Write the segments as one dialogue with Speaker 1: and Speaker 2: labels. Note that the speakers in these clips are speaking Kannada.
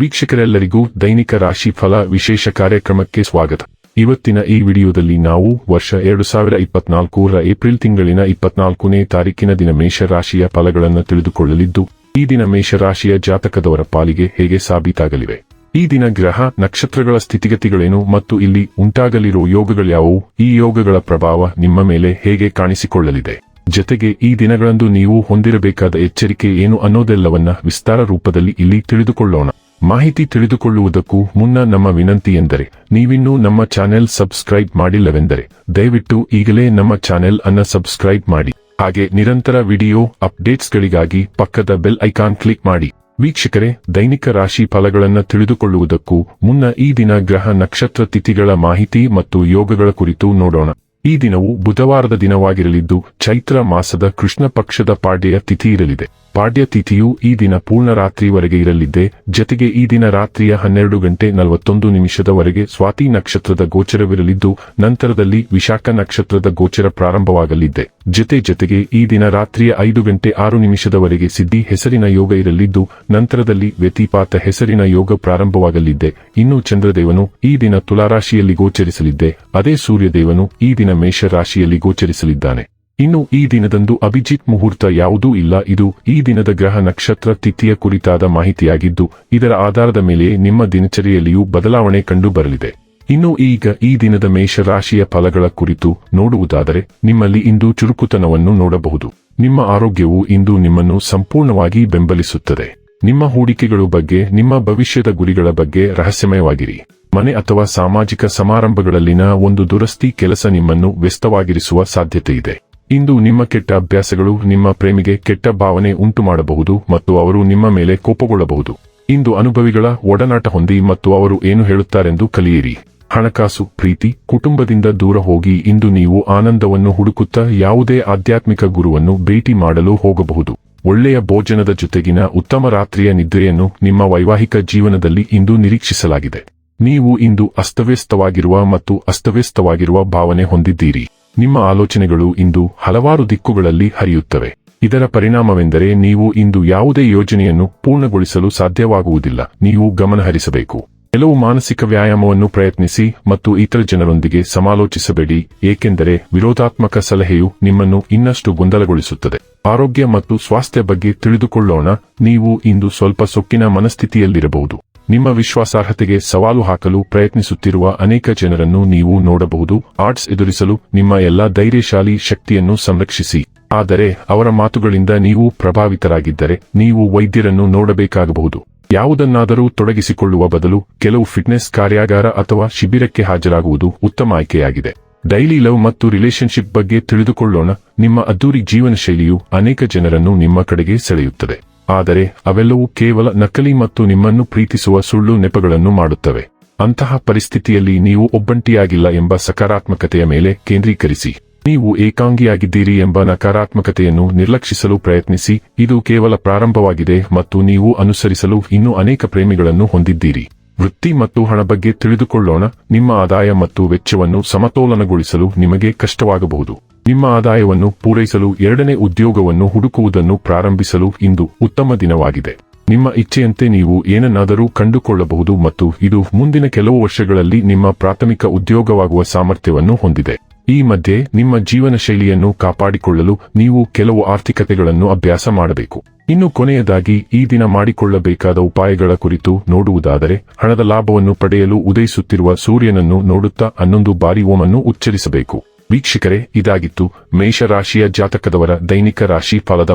Speaker 1: ವೀಕ್ಷಕರೆಲ್ಲರಿಗೂ ದೈನಿಕ ರಾಶಿ ಫಲ ವಿಶೇಷ ಕಾರ್ಯಕ್ರಮಕ್ಕೆ ಸ್ವಾಗತ. ಇವತ್ತಿನ ಈ ವಿಡಿಯೋದಲ್ಲಿ ನಾವು ವರ್ಷ 2024ರ ಏಪ್ರಿಲ್ ತಿಂಗಳಿನ 24ನೇ ತಾರೀಕಿನ ದಿನ ಮೇಷರಾಶಿಯ ಫಲಗಳನ್ನು ತಿಳಿದುಕೊಳ್ಳಲಿದ್ದು, ಈ ದಿನ ಮೇಷರಾಶಿಯ ಜಾತಕದವರ ಪಾಲಿಗೆ ಹೇಗೆ ಸಾಬೀತಾಗಲಿವೆ, ಈ ದಿನ ಗ್ರಹ ನಕ್ಷತ್ರಗಳ ಸ್ಥಿತಿಗತಿಗಳೇನು ಮತ್ತು ಇಲ್ಲಿ ಉಂಟಾಗಲಿರುವ ಯೋಗಗಳ್ಯಾವುವು, ಈ ಯೋಗಗಳ ಪ್ರಭಾವ ನಿಮ್ಮ ಮೇಲೆ ಹೇಗೆ ಕಾಣಿಸಿಕೊಳ್ಳಲಿದೆ, ಜೊತೆಗೆ ಈ ದಿನಗಳಂದು ನೀವು ಹೊಂದಿರಬೇಕಾದ ಎಚ್ಚರಿಕೆ ಏನು ಅನ್ನೋದೆಲ್ಲವನ್ನ ವಿಸ್ತಾರ ರೂಪದಲ್ಲಿ ಇಲ್ಲಿ ತಿಳಿದುಕೊಳ್ಳೋಣ. ಮಾಹಿತಿ ತಿಳಿದುಕೊಳ್ಳುವುದಕ್ಕೂ ಮುನ್ನ ನಮ್ಮ ವಿನಂತಿ ಎಂದರೆ, ನೀವಿನ್ನೂ ನಮ್ಮ ಚಾನೆಲ್ ಸಬ್ಸ್ಕ್ರೈಬ್ ಮಾಡಿಲ್ಲವೆಂದರೆ ದಯವಿಟ್ಟು ಈಗಲೇ ನಮ್ಮ ಚಾನೆಲ್ ಅನ್ನು ಸಬ್ಸ್ಕ್ರೈಬ್ ಮಾಡಿ. ಹಾಗೆ ನಿರಂತರ ವಿಡಿಯೋ ಅಪ್ಡೇಟ್ಸ್ಗಳಿಗಾಗಿ ಪಕ್ಕದ ಬೆಲ್ ಐಕಾನ್ ಕ್ಲಿಕ್ ಮಾಡಿ. ವೀಕ್ಷಕರೇ, ದೈನಿಕ ರಾಶಿ ಫಲಗಳನ್ನು ತಿಳಿದುಕೊಳ್ಳುವುದಕ್ಕೂ ಮುನ್ನ ಈ ದಿನ ಗ್ರಹ ನಕ್ಷತ್ರ ತಿಥಿಗಳ ಮಾಹಿತಿ ಮತ್ತು ಯೋಗಗಳ ಕುರಿತು ನೋಡೋಣ. ಈ ದಿನವು ಬುಧವಾರದ ದಿನವಾಗಿರಲಿದ್ದು, ಚೈತ್ರ ಮಾಸದ ಕೃಷ್ಣ ಪಕ್ಷದ ಪಾಡ್ಯ ತಿಥಿ ಇರಲಿದೆ. ಪಾಡ್ಯ ತಿಥಿಯು ಈ ದಿನ ಪೂರ್ಣ ರಾತ್ರಿವರೆಗೆ ಇರಲಿದೆ. ಜೊತೆಗೆ ಈ ದಿನ ರಾತ್ರಿಯ 12:41 ಸ್ವಾತಿ ನಕ್ಷತ್ರದ ಗೋಚರವಿರಲಿದ್ದು, ನಂತರದಲ್ಲಿ ವಿಶಾಖ ನಕ್ಷತ್ರದ ಗೋಚರ ಪ್ರಾರಂಭವಾಗಲಿದೆ. ಜೊತೆಗೆ ಈ ದಿನ ರಾತ್ರಿಯ 5:06 ಸಿದ್ಧಿ ಹೆಸರಿನ ಯೋಗ ಇರಲಿದ್ದು, ನಂತರದಲ್ಲಿ ವ್ಯತಿಪಾತ ಹೆಸರಿನ ಯೋಗ ಪ್ರಾರಂಭವಾಗಲಿದೆ. ಇನ್ನು ಚಂದ್ರದೇವನು ಈ ದಿನ ತುಲಾರಾಶಿಯಲ್ಲಿ ಗೋಚರಿಸಲಿದ್ದೆ. ಅದೇ ಸೂರ್ಯದೇವನು ಈ ದಿನ ಮೇಷರಾಶಿಯಲ್ಲಿ ಗೋಚರಿಸಲಿದ್ದಾನೆ. ಇನ್ನು ಈ ದಿನದಂದು ಅಭಿಜಿತ್ ಮುಹೂರ್ತ ಯಾವುದೂ ಇಲ್ಲ. ಇದು ಈ ದಿನದ ಗ್ರಹ ನಕ್ಷತ್ರ ತಿಥಿಯ ಕುರಿತಾದ ಮಾಹಿತಿಯಾಗಿದ್ದು, ಇದರ ಆಧಾರದ ಮೇಲೆ ನಿಮ್ಮ ದಿನಚರಿಯಲ್ಲಿಯೂ ಬದಲಾವಣೆ ಕಂಡು ಬರಲಿದೆ. ಇನ್ನು ಈಗ ಈ ದಿನದ ಮೇಷರಾಶಿಯ ಫಲಗಳ ಕುರಿತು ನೋಡುವುದಾದರೆ, ನಿಮ್ಮಲ್ಲಿ ಇಂದು ಚುರುಕುತನವನ್ನು ನೋಡಬಹುದು. ನಿಮ್ಮ ಆರೋಗ್ಯವು ಇಂದು ನಿಮ್ಮನ್ನು ಸಂಪೂರ್ಣವಾಗಿ ಬೆಂಬಲಿಸುತ್ತದೆ. ನಿಮ್ಮ ಹೂಡಿಕೆಗಳ ಬಗ್ಗೆ, ನಿಮ್ಮ ಭವಿಷ್ಯದ ಗುರಿಗಳ ಬಗ್ಗೆ ರಹಸ್ಯಮಯವಾಗಿರಿ. ಮನೆ ಅಥವಾ ಸಾಮಾಜಿಕ ಸಮಾರಂಭಗಳಲ್ಲಿನ ಒಂದು ದುರಸ್ತಿ ಕೆಲಸ ನಿಮ್ಮನ್ನು ವ್ಯಸ್ತವಾಗಿರಿಸುವ ಸಾಧ್ಯತೆಯಿದೆ. ಇಂದು ನಿಮ್ಮ ಕೆಟ್ಟ ಅಭ್ಯಾಸಗಳು ನಿಮ್ಮ ಪ್ರೇಮಿಗೆ ಕೆಟ್ಟ ಭಾವನೆ ಉಂಟು ಮಾಡಬಹುದು ಮತ್ತು ಅವರು ನಿಮ್ಮ ಮೇಲೆ ಕೋಪಗೊಳ್ಳಬಹುದು. ಇಂದು ಅನುಭವಿಗಳ ಒಡನಾಟ ಹೊಂದಿ ಮತ್ತು ಅವರು ಏನು ಹೇಳುತ್ತಾರೆಂದು ಕಲಿಯಿರಿ. ಹಣಕಾಸು, ಪ್ರೀತಿ, ಕುಟುಂಬದಿಂದ ದೂರ ಹೋಗಿ ಇಂದು ನೀವು ಆನಂದವನ್ನು ಹುಡುಕುತ್ತಾ ಯಾವುದೇ ಆಧ್ಯಾತ್ಮಿಕ ಗುರುವನ್ನು ಭೇಟಿ ಮಾಡಲು ಹೋಗಬಹುದು. ಒಳ್ಳೆಯ ಭೋಜನದ ಜೊತೆಗಿನ ಉತ್ತಮ ರಾತ್ರಿಯ ನಿದ್ರೆಯನ್ನು ನಿಮ್ಮ ವೈವಾಹಿಕ ಜೀವನದಲ್ಲಿ ಇಂದು ನಿರೀಕ್ಷಿಸಲಾಗಿದೆ. ನೀವು ಇಂದು ಅಸ್ತವ್ಯಸ್ತವಾಗಿರುವ ಭಾವನೆ ಹೊಂದಿದ್ದೀರಿ. ನಿಮ್ಮ ಆಲೋಚನೆಗಳು ಇಂದು ಹಲವಾರು ದಿಕ್ಕುಗಳಲ್ಲಿ ಹರಿಯುತ್ತವೆ. ಇದರ ಪರಿಣಾಮವೆಂದರೆ ನೀವು ಇಂದು ಯಾವುದೇ ಯೋಜನೆಯನ್ನು ಪೂರ್ಣಗೊಳಿಸಲು ಸಾಧ್ಯವಾಗುವುದಿಲ್ಲ. ನೀವು ಗಮನಹರಿಸಬೇಕು. ಕೆಲವು ಮಾನಸಿಕ ವ್ಯಾಯಾಮವನ್ನು ಪ್ರಯತ್ನಿಸಿ ಮತ್ತು ಇತರ ಜನರೊಂದಿಗೆ ಸಮಾಲೋಚಿಸಬೇಡಿ, ಏಕೆಂದರೆ ವಿರೋಧಾತ್ಮಕ ಸಲಹೆಯು ನಿಮ್ಮನ್ನು ಇನ್ನಷ್ಟು ಗೊಂದಲಗೊಳಿಸುತ್ತದೆ. ಆರೋಗ್ಯ ಮತ್ತು ಸ್ವಾಸ್ಥ್ಯ ಬಗ್ಗೆ ತಿಳಿದುಕೊಳ್ಳೋಣ. ನೀವು ಇಂದು ಸ್ವಲ್ಪ ಸೊಕ್ಕಿನ ಮನಸ್ಥಿತಿಯಲ್ಲಿರಬಹುದು. ನಿಮ್ಮ ವಿಶ್ವಾಸಾರ್ಹತೆಗೆ ಸವಾಲು ಹಾಕಲು ಪ್ರಯತ್ನಿಸುತ್ತಿರುವ ಅನೇಕ ಜನರನ್ನು ನೀವು ನೋಡಬಹುದು. ಆರ್ಟ್ಸ್ ಎದುರಿಸಲು ನಿಮ್ಮ ಎಲ್ಲಾ ಧೈರ್ಯಶಾಲಿ ಶಕ್ತಿಯನ್ನು ಸಂರಕ್ಷಿಸಿ. ಆದರೆ ಅವರ ಮಾತುಗಳಿಂದ ನೀವು ಪ್ರಭಾವಿತರಾಗಿದ್ದರೆ ನೀವು ವೈದ್ಯರನ್ನು ನೋಡಬೇಕಾಗಬಹುದು. ಯಾವುದನ್ನಾದರೂ ತೊಡಗಿಸಿಕೊಳ್ಳುವ ಬದಲು ಕೆಲವು ಫಿಟ್ನೆಸ್ ಕಾರ್ಯಾಗಾರ ಅಥವಾ ಶಿಬಿರಕ್ಕೆ ಹಾಜರಾಗುವುದು ಉತ್ತಮ ಆಯ್ಕೆಯಾಗಿದೆ. ಡೈಲಿ ಲವ್ ಮತ್ತು ರಿಲೇಶನ್ಶಿಪ್ ಬಗ್ಗೆ ತಿಳಿದುಕೊಳ್ಳೋಣ. ನಿಮ್ಮ ಅದ್ದೂರಿ ಜೀವನ ಶೈಲಿಯು ಅನೇಕ ಜನರನ್ನು ನಿಮ್ಮ ಕಡೆಗೆ ಸೆಳೆಯುತ್ತದೆ. ಆದರೆ ಅವೆಲ್ಲವೂ ಕೇವಲ ನಕಲಿ ಮತ್ತು ನಿಮ್ಮನ್ನು ಪ್ರೀತಿಸುವ ಸುಳ್ಳು ನೆಪಗಳನ್ನು ಮಾಡುತ್ತವೆ. ಅಂತಹ ಪರಿಸ್ಥಿತಿಯಲ್ಲಿ ನೀವು ಒಬ್ಬಂಟಿಯಾಗಿಲ್ಲ ಎಂಬ ಸಕಾರಾತ್ಮಕತೆಯ ಮೇಲೆ ಕೇಂದ್ರೀಕರಿಸಿ. ನೀವು ಏಕಾಂಗಿಯಾಗಿದ್ದೀರಿ ಎಂಬ ನಕಾರಾತ್ಮಕತೆಯನ್ನು ನಿರ್ಲಕ್ಷಿಸಲು ಪ್ರಯತ್ನಿಸಿ. ಇದು ಕೇವಲ ಪ್ರಾರಂಭವಾಗಿದೆ ಮತ್ತು ನೀವು ಅನುಸರಿಸಲು ಇನ್ನೂ ಅನೇಕ ಪ್ರೇಮಿಗಳನ್ನು ಹೊಂದಿದ್ದೀರಿ. ವೃತ್ತಿ ಮತ್ತು ಹಣ ಬಗ್ಗೆ ತಿಳಿದುಕೊಳ್ಳೋಣ. ನಿಮ್ಮ ಆದಾಯ ಮತ್ತು ವೆಚ್ಚವನ್ನು ಸಮತೋಲನಗೊಳಿಸಲು ನಿಮಗೆ ಕಷ್ಟವಾಗಬಹುದು. ನಿಮ್ಮ ಆದಾಯವನ್ನು ಪೂರೈಸಲು ಎರಡನೇ ಉದ್ಯೋಗವನ್ನು ಹುಡುಕುವುದನ್ನು ಪ್ರಾರಂಭಿಸಲು ಇಂದು ಉತ್ತಮ ದಿನವಾಗಿದೆ. ನಿಮ್ಮ ಇಚ್ಛೆಯಂತೆ ನೀವು ಏನನ್ನಾದರೂ ಕಂಡುಕೊಳ್ಳಬಹುದು ಮತ್ತು ಇದು ಮುಂದಿನ ಕೆಲವು ವರ್ಷಗಳಲ್ಲಿ ನಿಮ್ಮ ಪ್ರಾಥಮಿಕ ಉದ್ಯೋಗವಾಗುವ ಸಾಮರ್ಥ್ಯವನ್ನು ಹೊಂದಿದೆ. ಈ ಮಧ್ಯೆ ನಿಮ್ಮ ಜೀವನ ಶೈಲಿಯನ್ನು ಕಾಪಾಡಿಕೊಳ್ಳಲು ನೀವು ಕೆಲವು ಆರ್ಥಿಕತೆಗಳನ್ನು ಅಭ್ಯಾಸ ಮಾಡಬೇಕು. ಇನ್ನು ಕೊನೆಯದಾಗಿ ಈ ದಿನ ಮಾಡಿಕೊಳ್ಳಬೇಕಾದ ಉಪಾಯಗಳ ಕುರಿತು ನೋಡುವುದಾದರೆ, ಹಣದ ಲಾಭವನ್ನು ಪಡೆಯಲು ಉದಯಿಸುತ್ತಿರುವ ಸೂರ್ಯನನ್ನು ನೋಡುತ್ತಾ 11 ಬಾರಿ ಓಂ ಅನ್ನು ಉಚ್ಚರಿಸಬೇಕು. ವೀಕ್ಷಕರೇ, ಇದಾಗಿತ್ತು ಮೇಷರಾಶಿಯ ಜಾತಕದವರ ದೈನಿಕ ರಾಶಿ ಫಲದ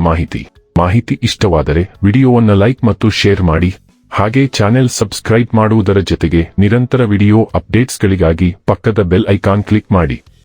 Speaker 1: ಮಾಹಿತಿ ಇಷ್ಟವಾದರೆ ವಿಡಿಯೋವನ್ನು ಲೈಕ್ ಮತ್ತು ಶೇರ್ ಮಾಡಿ. ಹಾಗೆ ಚಾನೆಲ್ ಸಬ್ಸ್ಕ್ರೈಬ್ ಮಾಡುವುದರ ಜೊತೆಗೆ ನಿರಂತರ ವಿಡಿಯೋ ಅಪ್ಡೇಟ್ಸ್ಗಳಿಗಾಗಿ ಪಕ್ಕದ ಬೆಲ್ ಐಕಾನ್ ಕ್ಲಿಕ್ ಮಾಡಿ.